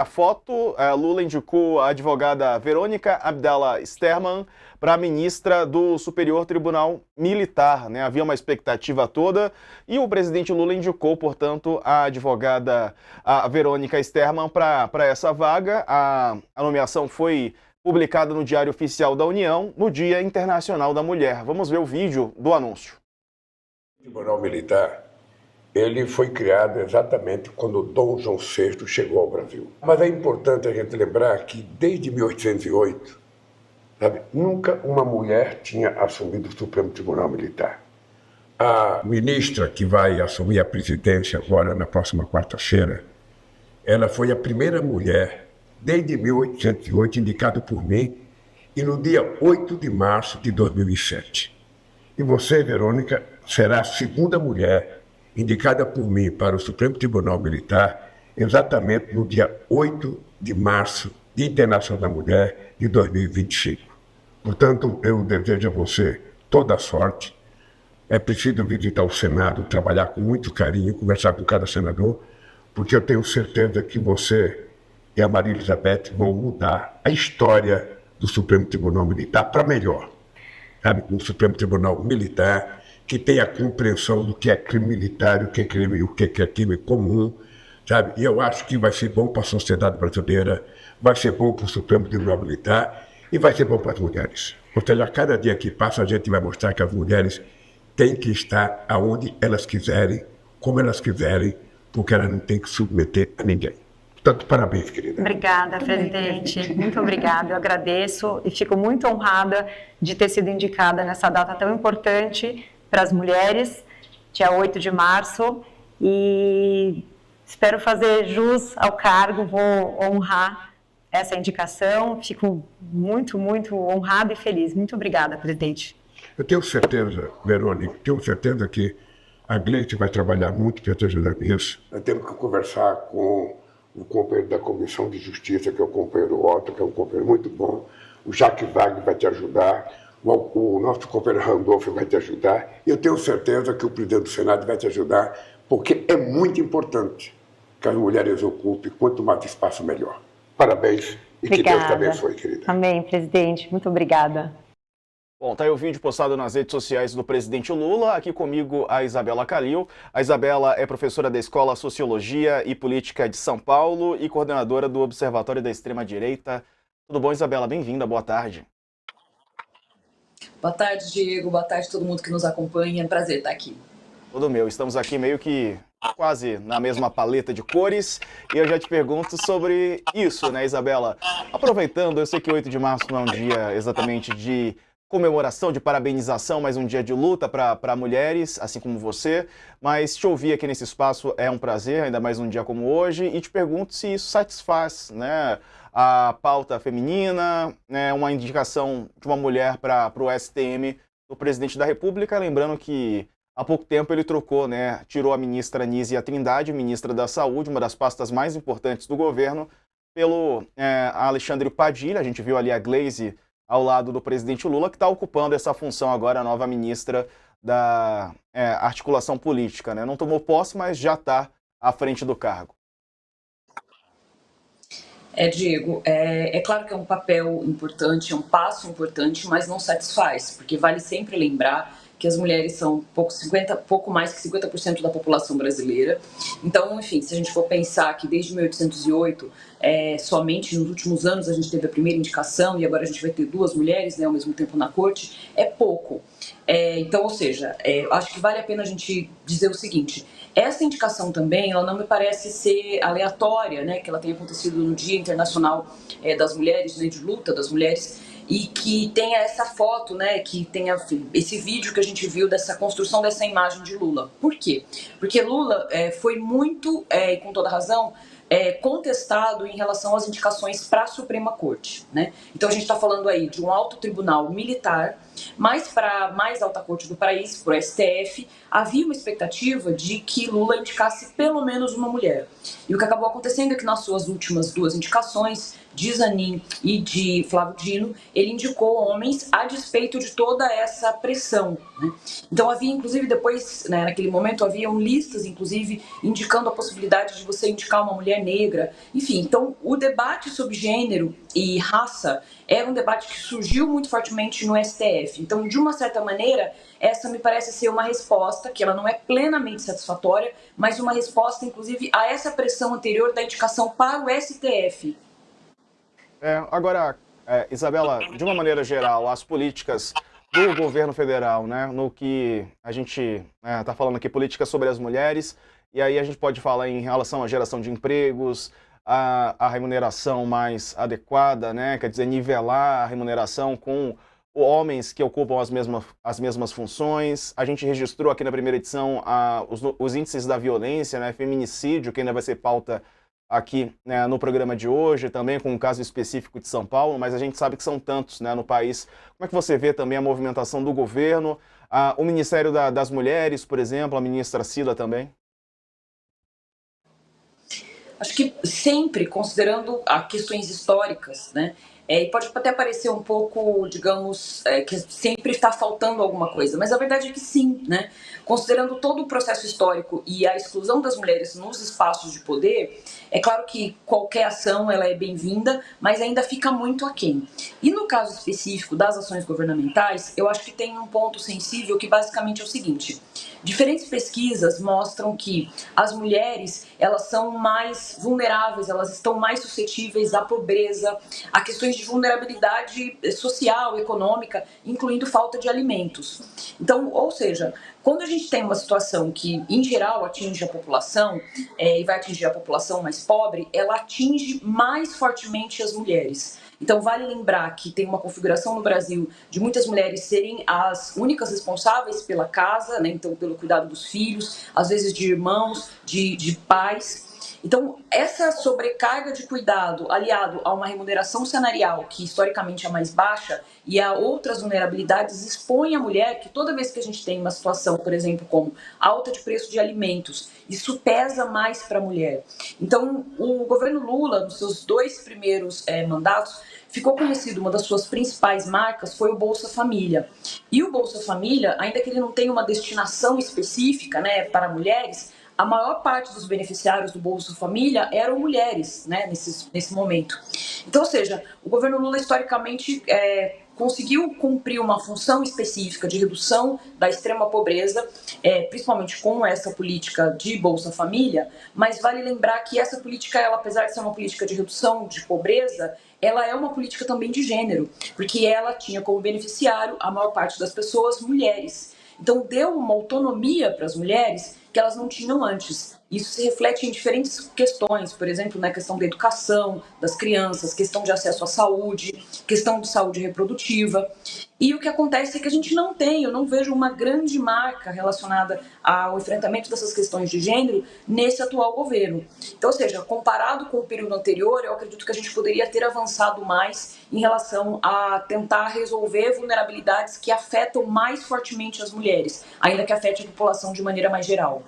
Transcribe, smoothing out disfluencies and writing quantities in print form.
A foto, Lula indicou a advogada Verônica Abdallah Sterman para ministra do Superior Tribunal Militar, né? Havia uma expectativa toda e o presidente Lula indicou, portanto, a advogada Verônica Sterman para essa vaga. A nomeação foi publicada no Diário Oficial da União no Dia Internacional da Mulher. Vamos ver o vídeo do anúncio. O Tribunal Militar, ele foi criado exatamente quando Dom João VI chegou ao Brasil. Mas é importante a gente lembrar que desde 1808, nunca uma mulher tinha assumido o Supremo Tribunal Militar. A ministra que vai assumir a presidência agora na próxima quarta-feira, ela foi a primeira mulher desde 1808 indicada por mim e no dia 8 de março de 2007. E você, Verônica, será a segunda mulher indicada por mim para o Supremo Tribunal Militar exatamente no dia 8 de março, Dia Internacional da Mulher, de 2025. Portanto, eu desejo a você toda a sorte. É preciso visitar o Senado, trabalhar com muito carinho, conversar com cada senador, porque eu tenho certeza que você e a Maria Elizabeth vão mudar a história do Supremo Tribunal Militar para melhor. Um Supremo Tribunal Militar que tenha a compreensão do que é crime militar, o que é crime comum, sabe? E eu acho que vai ser bom para a sociedade brasileira, vai ser bom para o Supremo Tribunal Militar e vai ser bom para as mulheres. Ou seja, a cada dia que passa a gente vai mostrar que as mulheres têm que estar aonde elas quiserem, como elas quiserem, porque elas não têm que submeter a ninguém. Portanto, parabéns, querida. Obrigada, presidente. Muito obrigada. Eu agradeço e fico muito honrada de ter sido indicada nessa data tão importante para as mulheres, dia 8 de março, e espero fazer jus ao cargo, vou honrar essa indicação, fico muito, muito honrada e feliz. Muito obrigada, presidente. Eu tenho certeza, Verônica, tenho certeza que a Gleice vai trabalhar muito para te ajudar nisso. Nós temos que conversar com o companheiro da Comissão de Justiça, que é o companheiro Otto, que é um companheiro muito bom, o Jacques Wagner vai te ajudar, o nosso companheiro Randolfo vai te ajudar, e eu tenho certeza que o presidente do Senado vai te ajudar, porque é muito importante que as mulheres ocupem, quanto mais espaço, melhor. Parabéns e obrigada. Que Deus te abençoe, querida. Amém, presidente. Muito obrigada. Bom, tá aí o vídeo postado nas redes sociais do presidente Lula. Aqui comigo a Isabela Calil. A Isabela é professora da Escola Sociologia e Política de São Paulo e coordenadora do Observatório da Extrema-Direita. Tudo bom, Isabela? Bem-vinda, boa tarde. Boa tarde, Diego. Boa tarde a todo mundo que nos acompanha. É um prazer estar aqui. Tudo meu. Estamos aqui meio que quase na mesma paleta de cores. E eu já te pergunto sobre isso, né, Isabela? Aproveitando, eu sei que 8 de março não é um dia exatamente de comemoração, de parabenização, mas um dia de luta para mulheres, assim como você. Mas te ouvir aqui nesse espaço é um prazer, ainda mais um dia como hoje. E te pergunto se isso satisfaz, né, a pauta feminina, né, uma indicação de uma mulher para o STM do presidente da República. Lembrando que há pouco tempo ele trocou, né, tirou a ministra Nízia Trindade, ministra da Saúde, uma das pastas mais importantes do governo, pelo Alexandre Padilha. A gente viu ali a Gleice ao lado do presidente Lula, que está ocupando essa função agora, a nova ministra da articulação política, né? Não tomou posse, mas já está à frente do cargo. Diego, é claro que é um papel importante, é um passo importante, mas não satisfaz, porque vale sempre lembrar que as mulheres são pouco mais que 50% da população brasileira. Então, enfim, se a gente for pensar que desde 1808, somente nos últimos anos a gente teve a primeira indicação e agora a gente vai ter 2 mulheres, né, ao mesmo tempo na corte, é pouco. Então, ou seja, acho que vale a pena a gente dizer o seguinte: essa indicação também, ela não me parece ser aleatória, né, que ela tenha acontecido no Dia Internacional das Mulheres, né, de luta das mulheres, e que tenha essa foto, né, que tenha esse vídeo que a gente viu dessa construção dessa imagem de Lula. Por quê? Porque Lula foi muito, e com toda razão, contestado em relação às indicações para a Suprema Corte, né? Então a gente está falando aí de um alto tribunal militar, mas para a mais alta corte do país, para o STF, havia uma expectativa de que Lula indicasse pelo menos uma mulher. E o que acabou acontecendo é que nas suas últimas 2 indicações, de Zanin e de Flávio Dino, ele indicou homens a despeito de toda essa pressão, né? Então havia, inclusive, depois, né, naquele momento, haviam listas, inclusive, indicando a possibilidade de você indicar uma mulher negra. Enfim, então o debate sobre gênero e raça era um debate que surgiu muito fortemente no STF. Então, de uma certa maneira, essa me parece ser uma resposta, que ela não é plenamente satisfatória, mas uma resposta, inclusive, a essa pressão anterior da indicação para o STF. Agora, Isabela, de uma maneira geral, as políticas do governo federal, né, no que a gente está falando aqui, políticas sobre as mulheres, e aí a gente pode falar em relação à geração de empregos, a remuneração mais adequada, né, quer dizer, nivelar a remuneração com homens que ocupam as mesmas funções. A gente registrou aqui na primeira edição os índices da violência, né, feminicídio, que ainda vai ser pauta aqui, né, no programa de hoje, também com um caso específico de São Paulo, mas a gente sabe que são tantos, né, no país. Como é que você vê também a movimentação do governo, o Ministério das Mulheres, por exemplo, a ministra Cida também? Acho que sempre, considerando as questões históricas, né, e pode até parecer um pouco, digamos, que sempre está faltando alguma coisa, mas a verdade é que sim, né? Considerando todo o processo histórico e a exclusão das mulheres nos espaços de poder, é claro que qualquer ação ela é bem-vinda, mas ainda fica muito aquém. E no caso específico das ações governamentais, eu acho que tem um ponto sensível que basicamente é o seguinte: diferentes pesquisas mostram que as mulheres elas são mais vulneráveis, elas estão mais suscetíveis à pobreza, a questões de vulnerabilidade social, econômica, incluindo falta de alimentos. Então, ou seja, quando a gente tem uma situação que, em geral, atinge a população, e vai atingir a população mais pobre, ela atinge mais fortemente as mulheres. Então, vale lembrar que tem uma configuração no Brasil de muitas mulheres serem as únicas responsáveis pela casa, né? Então, pelo cuidado dos filhos, às vezes de irmãos, de pais. Então, essa sobrecarga de cuidado, aliado a uma remuneração salarial que historicamente é mais baixa e a outras vulnerabilidades, expõe a mulher que toda vez que a gente tem uma situação, por exemplo, como alta de preço de alimentos, isso pesa mais para a mulher. Então, o governo Lula, nos seus 2 primeiros mandatos, ficou conhecido, uma das suas principais marcas foi o Bolsa Família. E o Bolsa Família, ainda que ele não tenha uma destinação específica, né, para mulheres, a maior parte dos beneficiários do Bolsa Família eram mulheres, né, nesse momento. Então, ou seja, o governo Lula historicamente conseguiu cumprir uma função específica de redução da extrema pobreza, principalmente com essa política de Bolsa Família, mas vale lembrar que essa política, ela, apesar de ser uma política de redução de pobreza, ela é uma política também de gênero, porque ela tinha como beneficiário a maior parte das pessoas mulheres. Então, deu uma autonomia para as mulheres que elas não tinham antes. Isso se reflete em diferentes questões, por exemplo, na questão da educação das crianças, questão de acesso à saúde, questão de saúde reprodutiva. E o que acontece é que a gente não tem, eu não vejo uma grande marca relacionada ao enfrentamento dessas questões de gênero nesse atual governo. Então, ou seja, comparado com o período anterior, eu acredito que a gente poderia ter avançado mais em relação a tentar resolver vulnerabilidades que afetam mais fortemente as mulheres, ainda que afete a população de maneira mais geral.